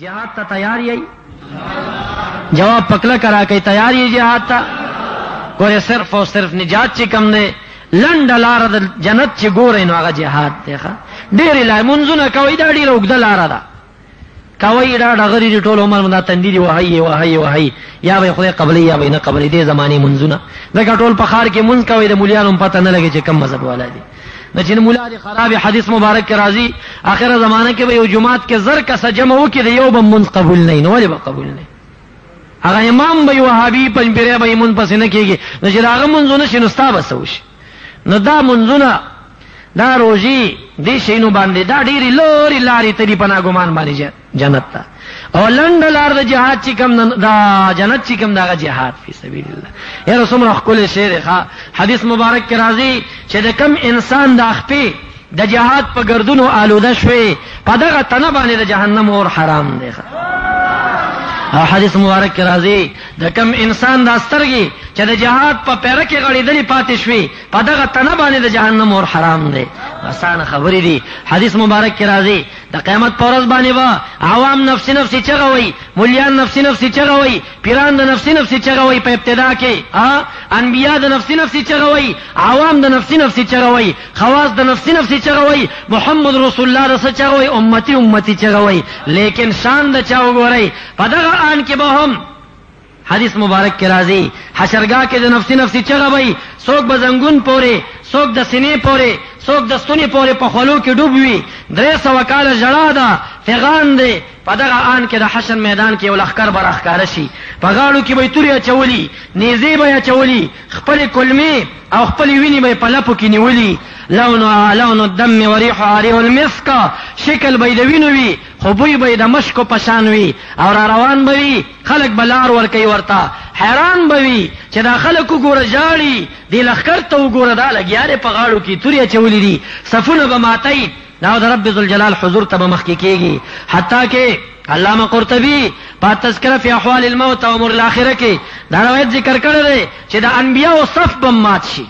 جہاد تا تیار یہی جواب پکلا کرا کہ تیار یہ جہاد تا گورے صرف اور صرف نجات چی کم دے لنڈ لارا دا جنت چی گورے نو آگا جہاد دیکھا دیر الہی منزونا کوئی دا دیر اگدل آرا دا کوئی دا غری دی طول عمر مدا تندیدی وحی یا بھئی خدای قبلی یا بھئی نا قبلی دے زمانی منزونا دکا طول پخار کے منز کوئی دا مولیانم پتہ نہ لگے چی کم مذہب والا دی نچین مولا دی خراب حدیث مبارک کے راضی آخر زمانہ کے بھئی جماعت کے زر کا سجمع ہو کی دے یو بم منز قبول نہیں نوالی با قبول نہیں اگر امام بھئی وحابی پنجپیرے بھئی منز پسی نکی گی نچین آغا منزونا شنستا بسوش نو دا منزونا دا روزی دی شینو باندې دا ډیری لوري لاري تری پنا ګمان باندې جنت تا او لند لار د جهاد چې کم دا جنت چې کم دا جهاد فی سبیل الله یا رسول الله کول شعر حدیث مبارک کې راځي چې د کم انسان د اخپی د جهاد په گردونو آلوده شوي په دغه تنه باندې د جهنم اور حرام دی او حدیث مبارک کې راځي د کم انسان د سترګي چې د جهاد په پیره کې غړېدلې پاتې شوي په دغه تنه باندې د جهنم اور حرام دی آسان خبرې دي حدیث مبارک کې راځي د قیامت پر ورځ باندې وا عوام نفسي نفسي چغوي مولیان نفسي نفسي چغوي پیران د نفسي نفسي چغوي په ابتدا کې انبیا د نفسي نفسي چغوي عوام د نفسي نفسي چغوي خواص د نفسي نفسي چغوي محمد رسول الله رسول چغوي امتی چغوي لیکن شان د چا وګورئ په دغه ان کې به هم حدیث مبارک کے راضی حشرگاہ کے جو نفسی نفسی چغا بھئی سوک بزنگون پورے سوک د سینے پورے سوک د ستونی پورے پخولو کی ڈوب ہوئی 300 کال جڑا دا فغان دے پدغه آن کې د حشر میدان کې ولخکر برخکار شي پغاړو کې به توري چولی نيزي به چولی خپل کلمې او خپل ویني به په لپو کې نیولی لون الدم وريح عريه المسك شکل به د وینو وی خو بوی به د مشکو پشان وی او روان به وی خلق بلار ور کوي ورتا حیران به وی چې دا خلق وګوره جاړي دی لخکر ته وګوره دا لګیاره پغاړو کې توري چولی دي صفونه به ماتای دا د رب ذوالجلال حضور ته مخکې کېږي حتی کې علامہ قرطبی په تذکرہ فی احوال الموت او امور الاخره کې دا روایت ذکر کړی دی چې د انبیاء صف بم مات شي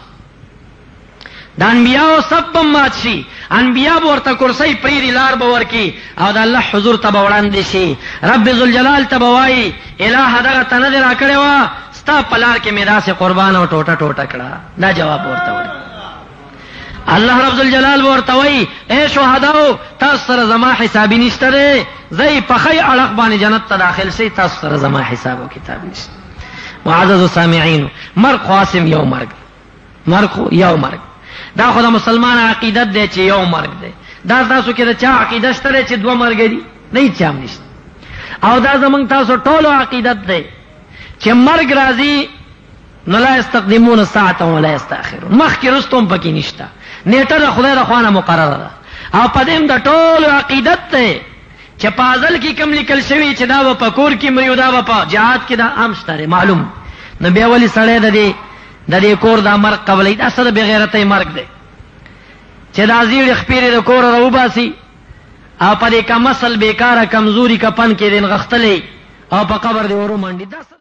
د انبیاء صف بم مات شي انبیاء ورته کرسی پریری لار باور کی او د الله حضور ته وړاندې شي رب ذوالجلال ته وایي الہ دغه تنه را کړی وا ستا پلار کې میراث قربان او ټوټه ټوټه کړه دا جواب ورته ورکړي الله رب الجلال ورته وای اے شهداو تاسو سره زما حساب نشته دی زئی په خی اړه باندې جنت ته داخل شي تاسو سره زما حساب او کتاب نشته معزز سامعين مرګ قاسم یو مرګ یو مرګ دا خو د مسلمان عقیدت دی چې یو مرګ دی دا تاسو کې د چا عقیده شته چې دوه مرګ دي نه چام نشته او دا زمونږ تاسو ټولو عقیدت دی چې مرګ راځي نو لا استقدمون الساعه ولا يستاخرون مخکې رستم پکې نشته نیټه د خدای د خوانه مقرره ده او پدیم د ټولو عقیدت ته چې پازل کې کم لیکل شوی چې دا په کور کې مریو دا په جهاد کې دا عام شته معلوم نو بیا ولی سړی د دې کور دا مرګ قبلې دا سره بغیرته مرګ دی چې دا زیړ خپېره د کور راوباسي او په دې کا مسل بیکاره کمزوري کپن کې دین غختلې او په قبر دی ورو منډي دا